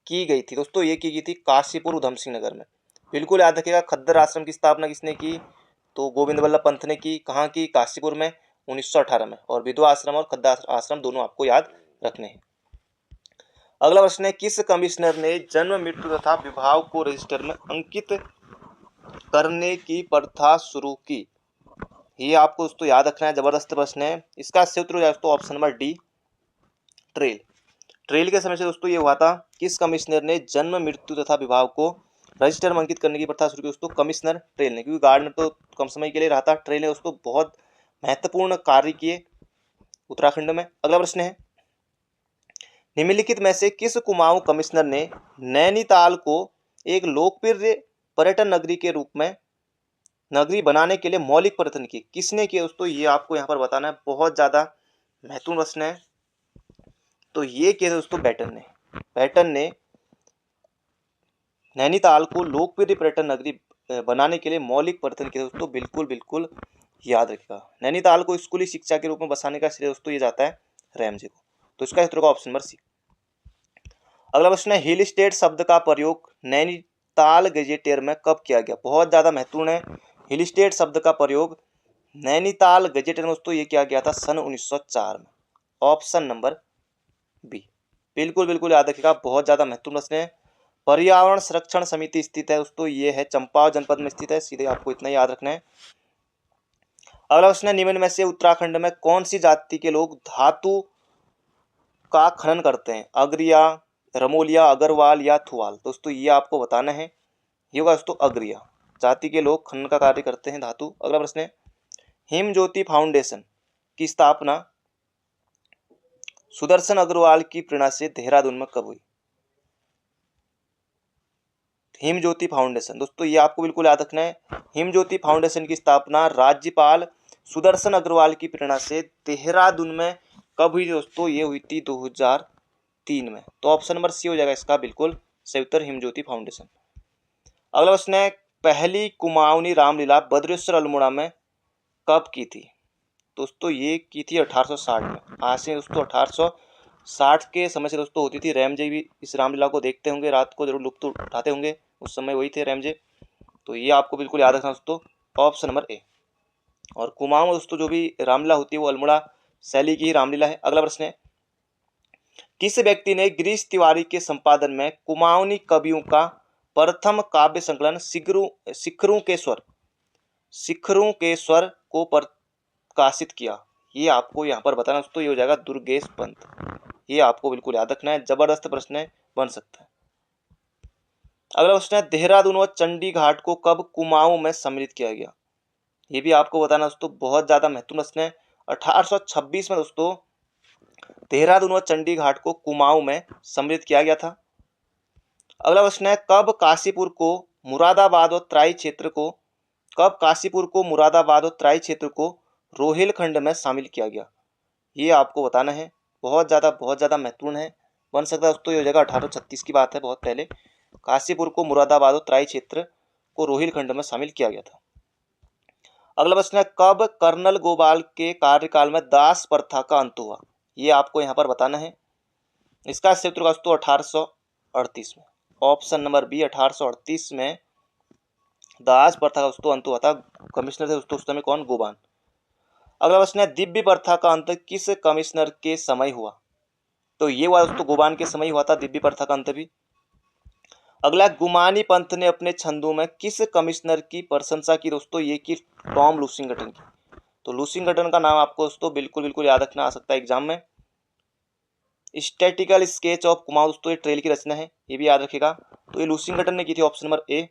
[SPEAKER 1] की गई थी? दोस्तों ये की गई थी काशीपुर उधम सिंह नगर में, बिल्कुल याद रखिएगा। खद्दर आश्रम की स्थापना किसने की? तो गोविंद वल्लभ पंत ने की। कहाँ की? काशीपुर में 1918 में। और विधवा आश्रम और खद्दर आश्रम दोनों आपको याद रखने हैं। अगला प्रश्न है, किस कमिश्नर ने जन्म मृत्यु तथा विवाह को रजिस्टर में अंकित करने की प्रथा शुरू की? ये आपको दोस्तों याद रखना है, जबरदस्त प्रश्न है। इसका सही उत्तर हो जाएगा दोस्तों option number D, trail. Trail के समय से दोस्तों ये हुआ था। किस कमिश्नर ने जन्म मृत्यु तथा विवाह को रजिस्टर में अंकित करने की प्रथा शुरू की? दोस्तों कमिश्नर ट्रेल ने, क्योंकि गार्डनर तो कम समय के लिए रहा था, ट्रेल ने दोस्तों बहुत महत्वपूर्ण कार्य किए उत्तराखंड में। अगला प्रश्न है, निम्नलिखित में से किस कुमाऊं कमिश्नर ने नैनीताल को एक लोकप्रिय पर्यटन नगरी के रूप में नगरी बनाने के लिए मौलिक प्रयत्न किए? किसने किए दोस्तों, ये आपको यहाँ पर बताना है, बहुत ज्यादा महत्वपूर्ण प्रश्न है। तो ये किया दोस्तों बैटन ने, बैटन ने नैनीताल को लोकप्रिय पर्यटन नगरी बनाने के लिए मौलिक प्रयत्न किए दोस्तों, बिल्कुल बिल्कुल याद रखिएगा। नैनीताल को स्कूली शिक्षा के रूप में बसाने का श्रेय दोस्तों ये जाता है रैम जी को। तो इसका उत्तर होगा ऑप्शन नंबर सी। अगला प्रश्न है, हिल स्टेट शब्द का प्रयोग नैनीताल गजेटियर में कब किया गया? बहुत ज़्यादा महत्वपूर्ण है। हिल स्टेट शब्द का प्रयोग नैनीताल गजेटियर में दोस्तों ये किया गया था सन 1904 में। Option number B. बिल्कुल बिल्कुल याद रखिएगा, बहुत ज़्यादा महत्वपूर्ण प्रश्न है। पर्यावरण संरक्षण समिति स्थित है दोस्तों, ये है चंपावत जनपद में स्थित है, सीधे आपको इतना याद रखना है। अगला प्रश्न है, निम्न में से उत्तराखंड में कौन सी जाति के लोग धातु का खनन करते हैं? अगरिया, रमोलिया, अग्रवाल या थुवाल? दोस्तों ये आपको बताना है। ये होगा दोस्तों अगरिया जाति के लोग खनन का कार्य करते हैं धातु। अगला प्रश्न है, हिम ज्योति फाउंडेशन की स्थापना सुदर्शन अग्रवाल की प्रेरणा से देहरादून में कब हुई? हिम ज्योति फाउंडेशन, दोस्तों ये आपको बिल्कुल याद रखना है। हिम ज्योति फाउंडेशन की स्थापना राज्यपाल सुदर्शन अग्रवाल की प्रेरणा से देहरादून में कब हुई दोस्तों? ये हुई थी 2003 में। तो ऑप्शन नंबर सी हो जाएगा इसका बिल्कुल सही उत्तर, हिम ज्योति फाउंडेशन। अगला प्रश्न है, पहली कुमाऊनी रामलीला बद्रेश्वर अल्मोड़ा में कब की थी? दोस्तों ये की थी 1860 में। आज से दोस्तों 1860 के समय से दोस्तों होती थी। रैमजे भी इस रामलीला को देखते होंगे, रात को जरूर लुत्फ उठाते होंगे, उस समय वही थे रैमजे। तो ये आपको बिल्कुल याद रखना दोस्तों, ऑप्शन नंबर ए। और कुमाऊं दोस्तों जो भी रामलीला होती है वो अल्मोड़ा शैली की ही रामलीला है। अगला प्रश्न है, किस व्यक्ति ने गिरीश तिवारी के संपादन में कुमाऊनी कवियों का प्रथम काव्य संकलन शिखरों के स्वर को प्रकाशित किया? ये आपको यहाँ पर बताना दोस्तों, ये हो जाएगा दुर्गेश पंत। ये आपको बिल्कुल याद रखना है, जबरदस्त प्रश्न है, बन सकता है। अगला प्रश्न है, देहरादून व चंडी घाट को कब कुमाऊं में सम्मिलित किया गया? ये भी आपको बताना दोस्तों, बहुत ज्यादा महत्वपूर्ण प्रश्न है। 1826 में दोस्तों देहरादून व चंडी घाट को कुमाऊं में सम्मिलित किया गया था। अगला प्रश्न है, कब काशीपुर को मुरादाबाद और तराई क्षेत्र को रोहिलखंड में शामिल किया गया? ये आपको बताना है, बहुत ज़्यादा महत्वपूर्ण है, बन सकता है दोस्तों। ये हो जाएगा 1836 की बात है, बहुत पहले काशीपुर को मुरादाबाद और तराई क्षेत्र को रोहिलखंड में शामिल किया गया था। अगला प्रश्न है, कब कर्नल गोपाल के कार्यकाल में दास प्रथा का अंत हुआ? ये आपको यहाँ पर बताना है। इसका क्षेत्र का दोस्तों 1838 में। ऑप्शन नंबर बी, 1838 में दास प्रथा का दोस्तों अंत हुआ था। कमिश्नर थे दोस्तों उस समय कौन? गोबान। अगला प्रश्न है, दिव्य प्रथा का अंत किस कमिश्नर के समय हुआ? तो ये हुआ दोस्तों गोबान के समय हुआ था दिव्य प्रथा का अंत भी। अगला, गुमानी पंथ ने अपने छंदों में किस कमिश्नर की प्रशंसा की? दोस्तों ये की टॉम लूसिंगटन की। तो लूसिंगटन का नाम आपको दोस्तों बिल्कुल याद रखना आ सकता है एग्जाम में। स्टैटिकल स्केच ऑफ कुमाऊं दोस्तों ये ट्रेल की रचना है, ये भी याद रखिएगा। तो ये लूसिंगटन ने की थी, ऑप्शन नंबर ए।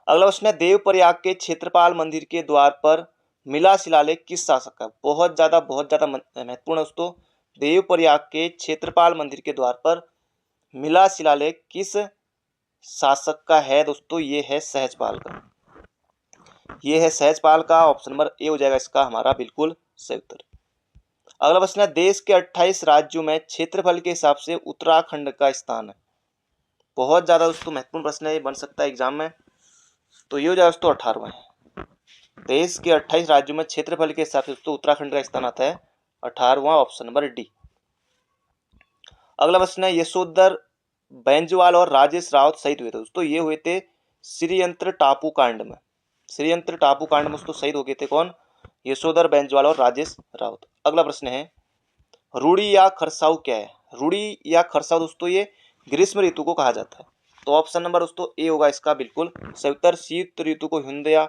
[SPEAKER 1] अगला प्रश्न है, देवप्रयाग के क्षेत्रपाल मंदिर के द्वार पर मिला शिलालेख किस शासक का? बहुत ज्यादा महत्वपूर्ण दोस्तों। देवप्रयाग के क्षेत्रपाल मंदिर के द्वार पर मिला शिलालेख किस शासक का है? दोस्तों ये है सहजपाल का। ये है सहजपाल का, ऑप्शन नंबर ए हो जाएगा इसका हमारा बिल्कुल सही उत्तर। अगला प्रश्न है, देश के 28 राज्यों में क्षेत्रफल के हिसाब से उत्तराखंड का स्थान है? बहुत ज्यादा दोस्तों महत्वपूर्ण प्रश्न है, बन सकता है एग्जाम में। तो ये हो जाएगा दोस्तों 18वां है। देश के 28 राज्यों में क्षेत्रफल के हिसाब से दोस्तों उत्तराखंड का स्थान आता है 18वां, ऑप्शन नंबर डी। अगला प्रश्न है, यशोधर बेंजवाल और राजेश राउत शहीद हुए थे दोस्तों, ये हुए थे श्रीयंत्र टापू कांड में। श्रीयंत्र टापू कांड में दोस्तों शहीद हो गए थे कौन? यशोधर बेंजवाल और राजेश राउत। अगला प्रश्न है, रूड़ी या खरसाऊ क्या है? रूड़ी या खरसाऊ दोस्तों ये ग्रीष्म ऋतु को कहा जाता है। तो ऑप्शन नंबर दोस्तों ए होगा इसका बिल्कुल सही उत्तर। शीत ऋतु को हिंद या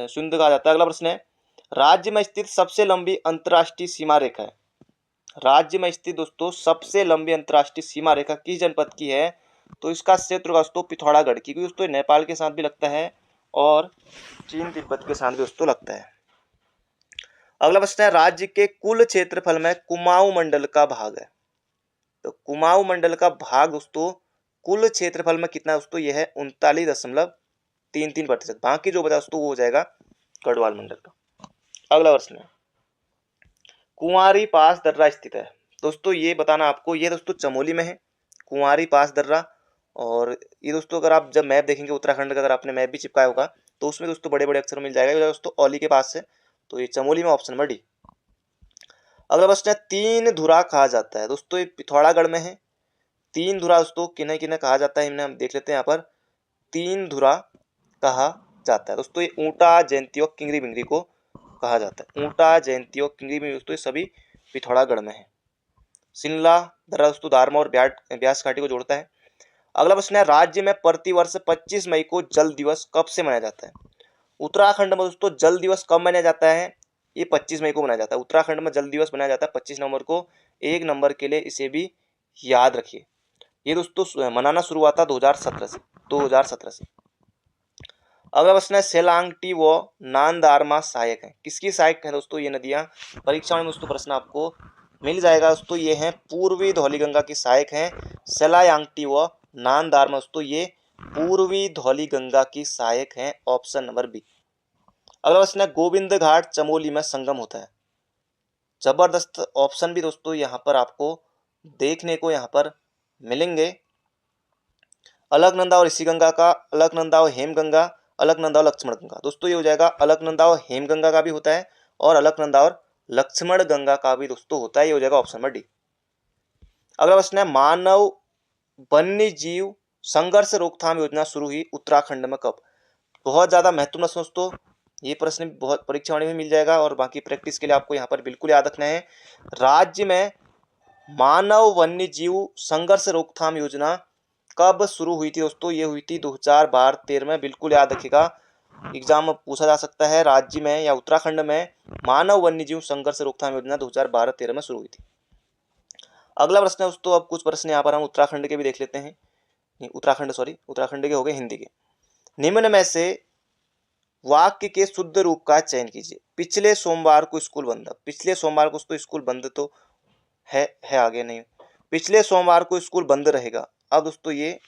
[SPEAKER 1] शुंद कहा जाता है। अगला प्रश्न है, राज्य में स्थित सबसे लंबी अंतर्राष्ट्रीय सीमा रेखा है? राज्य में स्थित दोस्तों सबसे लंबी अंतर्राष्ट्रीय सीमा रेखा किस जनपद की है? तो इसका क्षेत्र का दोस्तों पिथौरागढ़ की, क्योंकि दोस्तों नेपाल के साथ भी लगता है और चीन तिब्बत के साथ भी दोस्तों लगता है। अगला प्रश्न है, राज्य के कुल क्षेत्रफल में कुमाऊं मंडल का भाग है? तो कुमाऊं मंडल का भाग दोस्तों कुल क्षेत्रफल में कितना दोस्तों? यह है 39.33%। बाकी जो बचा दोस्तों वो हो जाएगा गढ़वाल मंडल का। अगला प्रश्न है, कुंवारी पास दर्रा स्थित है? दोस्तों ये बताना आपको, ये दोस्तों चमोली में है कुंवारी पास दर्रा। और ये दोस्तों अगर आप जब मैप देखेंगे उत्तराखंड का, अगर आपने मैप भी चिपकाया होगा तो उसमें दोस्तों बड़े बड़े अक्षर मिल जाएगा, ये दोस्तों औली के पास है। तो ये चमोली में, ऑप्शन नंबर डी। अगला प्रश्न है, तीन धुरा कहा जाता है? दोस्तों ये पिथौरागढ़ में है। तीन धुरा दोस्तों किन्हें किन्हें कहा जाता है, इन्हें हम देख लेते हैं यहाँ पर। तीन धुरा कहा जाता है दोस्तों, ये ऊंटा, जयंती और किंगरी बिंगरी को कहा जाता है। ऊंटा, जयंती और किंगरी बिंगरी दोस्तों ये सभी पिथौरागढ़ में है। शिमला दर्रा दोस्तों दारमा और ब्यास घाटी को जोड़ता है। अगला प्रश्न है, राज्य में प्रतिवर्ष 25 मई को जल दिवस कब से मनाया जाता है? उत्तराखंड में दोस्तों जल दिवस कब मनाया जाता है? ये 25 मई को मनाया जाता है। उत्तराखंड में जल दिवस मनाया जाता है 25 नवंबर को। एक नंबर के लिए इसे भी याद रखिए। ये दोस्तों मनाना शुरू हुआ था 2017 से। अगला प्रश्न है, सेलांगटी व नांदारमा सहायक है, किसकी सहायक है दोस्तों ये नदियां? परीक्षा में दोस्तों प्रश्न आपको मिल जाएगा दोस्तों, ये हैं पूर्वी धौलीगंगा की सहायक हैं। सेलायांगटी व नांदारमा दोस्तों ये पूर्वी धौलीगंगा की सहायक हैं, ऑप्शन नंबर बी। अगला प्रश्न है, गोविंद घाट चमोली में संगम होता है। जबरदस्त ऑप्शन भी दोस्तों यहाँ पर आपको देखने को यहाँ पर मिलेंगे। अलकनंदा और ऋषिगंगा का, अलकनंदा और हेमगंगा, अलकनंदा और लक्ष्मण गंगा। दोस्तों ये हो जाएगा अलकनंदा और हेमगंगा का भी होता है और अलकनंदा और लक्ष्मण गंगा का भी दोस्तों होता है, ये हो जाएगा ऑप्शन नंबर डी। अगला प्रश्न है, मानव वन्य जीव संघर्ष रोकथाम योजना शुरू हुई उत्तराखंड में कब? बहुत ज्यादा महत्वपूर्ण प्रश्न दोस्तों, ये प्रश्न बहुत परीक्षा में मिल जाएगा और बाकी प्रैक्टिस के लिए आपको यहाँ पर बिल्कुल याद रखना है। राज्य में मानव वन्य जीव संघर्ष रोकथाम योजना कब शुरू हुई थी दोस्तों? ये हुई थी 2012-13 में, बिल्कुल याद रखिएगा, एग्जाम में पूछा जा सकता है। राज्य में या उत्तराखंड में मानव वन्य जीव संघर्ष रोकथाम योजना 2012-13 में शुरू हुई थी। अगला प्रश्न है दोस्तों, अब कुछ प्रश्न यहाँ पर हम उत्तराखंड के भी देख लेते हैं। उत्तराखंड के हो गए, हिंदी के। निम्न में से वाक्य के शुद्ध रूप का चयन कीजिए। पिछले सोमवार को स्कूल बंद। पिछले सोमवार को तो स्कूल बंद तो है आगे नहीं, पिछले सोमवार को स्कूल बंद रहेगा। अब दोस्तों ये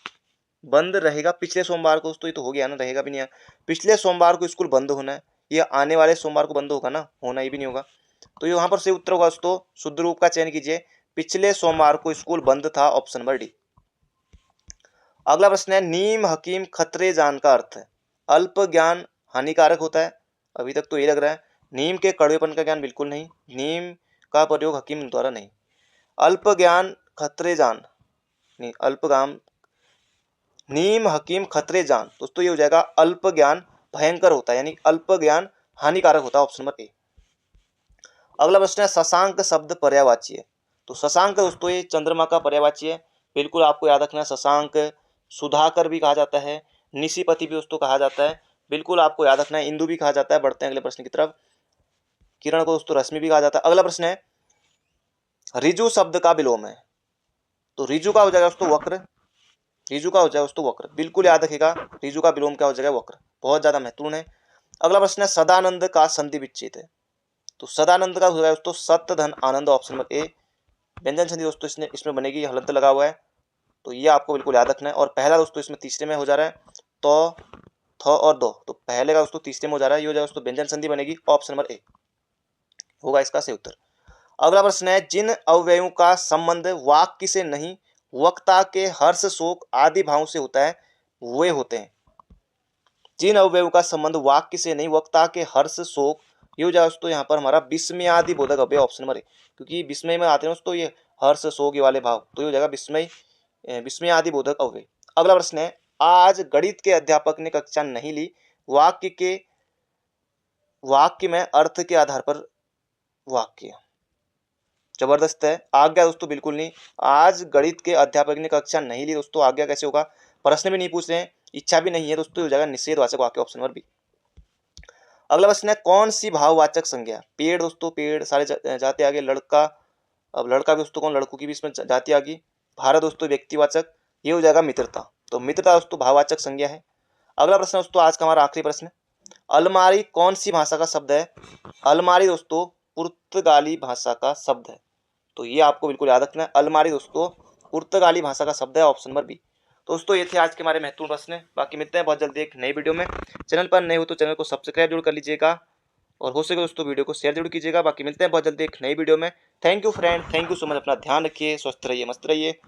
[SPEAKER 1] बंद रहेगा पिछले सोमवार को दोस्तों, ये तो हो गया ना, रहेगा भी नहीं है। पिछले सोमवार को स्कूल बंद होना है, ये आने वाले सोमवार को बंद होगा ना, होना ही भी नहीं होगा। तो यहाँ पर सही उत्तर होगा दोस्तों, शुद्ध रूप का चयन कीजिए, पिछले सोमवार को स्कूल बंद था, ऑप्शन नंबर डी। अगला प्रश्न है, नीम हकीम खतरे जान का अर्थ है। अल्प ज्ञान हानिकारक होता है, अभी तक तो ये लग रहा है। नीम के कड़वेपन का ज्ञान बिल्कुल नहीं, नीम का प्रयोग हकीम द्वारा नहीं। अल्प ज्ञान खतरे जान नहीं, अल्पगाम नीम हकीम खतरे जान दोस्तों ये हो जाएगा अल्प ज्ञान भयंकर होता है, यानी अल्प ज्ञान हानिकारक होता है, ऑप्शन नंबर ए। अगला प्रश्न है, शशांक शब्द पर्यायवाची है। तो शशांक दोस्तों ये चंद्रमा का पर्यायवाची है, बिल्कुल आपको याद रखना है। शशांक सुधाकर भी कहा जाता है, निशिपति भी दोस्तों कहा जाता है, बिल्कुल आपको याद रखना है। इंदु भी कहा जाता है। बढ़ते हैं अगले प्रश्न की तरफ। किरण को दोस्तों रश्मि भी कहा जाता है। अगला प्रश्न है, रिजु शब्द का विलोम है। तो रिजु का हो जाएगा दोस्तों वक्र, रिजु का हो जाएगा दोस्तों वक्र, बिल्कुल याद रखेगा। रिजु का विलोम क्या हो जाएगा? वक्र, बहुत ज्यादा महत्वपूर्ण है। अगला प्रश्न है, सदानंद का संधि विच्छेद है। तो सदानंद का हो जाएगा दोस्तों सत्य धन आनंद, ऑप्शन नंबर ए। व्यंजन संधि दोस्तों इसमें बनेगी, हलंत लगा हुआ है, तो ये आपको बिल्कुल याद रखना है। और पहला दोस्तों इसमें तीसरे में हो जा रहा है, तो थ और दो, तो पहले का दोस्तों तीसरे में हो जा रहा है, ये हो जाएगा दोस्तों व्यंजन संधि बनेगी, ऑप्शन नंबर ए होगा इसका सही उत्तर। अगला प्रश्न है, जिन अवयवों का संबंध वाक्य से नहीं वक्ता के हर्ष शोक आदि भाव से होता है वे होते हैं। जिन अवयवों का संबंध वाक्य से नहीं वक्ता के हर्ष शोक, ये हो जाएगा दोस्तों यहाँ पर हमारा विस्मय आदि बोधक अवयव, ऑप्शन नंबर ए। क्योंकि विस्मय में आते हैं दोस्तों ये हर्ष शोक ये वाले भाव, तो ये हो जाएगा विस्मय आदि बोधक अवयव। अगला प्रश्न है, आज गणित के अध्यापक ने कक्षा नहीं ली, वाक्य में अर्थ के आधार पर वाक्य। जबरदस्त है। आज्ञा दोस्तों बिल्कुल नहीं, आज गणित के अध्यापक ने कक्षा नहीं ली दोस्तों, आज्ञा कैसे होगा? प्रश्न भी नहीं पूछ रहे हैं, इच्छा भी नहीं है दोस्तों, हो जाएगा निषेधवाचक वाक्य, ऑप्शन नंबर बी। अगला प्रश्न है, कौन सी भाववाचक संज्ञा? पेड़ दोस्तों, पेड़ सारे जाते आगे। लड़का, अब लड़का भी दोस्तों कौन, लड़कों की भी इसमें जाती आ गई। भारत दोस्तों व्यक्तिवाचक, ये हो जाएगा मित्रता, तो मित्रता दोस्तों भाववाचक संज्ञा है। अगला प्रश्न दोस्तों आज का हमारा आखिरी प्रश्न, अलमारी कौन सी भाषा का शब्द है? अलमारी दोस्तों पुर्तगाली भाषा का शब्द है, तो ये आपको बिल्कुल याद रखना है। अलमारी दोस्तों पुर्तगाली भाषा का शब्द है, ऑप्शन नंबर बी। दोस्तों ये थे आज के हमारे महत्वपूर्ण प्रश्न। बाकी मिलते हैं बहुत जल्दी एक नई वीडियो में। चैनल पर नए हो तो चैनल को सब्सक्राइब जरूर कर लीजिएगा और हो सके दोस्तों वीडियो को शेयर जरूर कीजिएगा। बाकी मिलते हैं बहुत जल्दी एक नई वीडियो में। Thank you friend, thank you so much. अपना ध्यान रखिए, स्वस्थ रहिए, मस्त रहिए।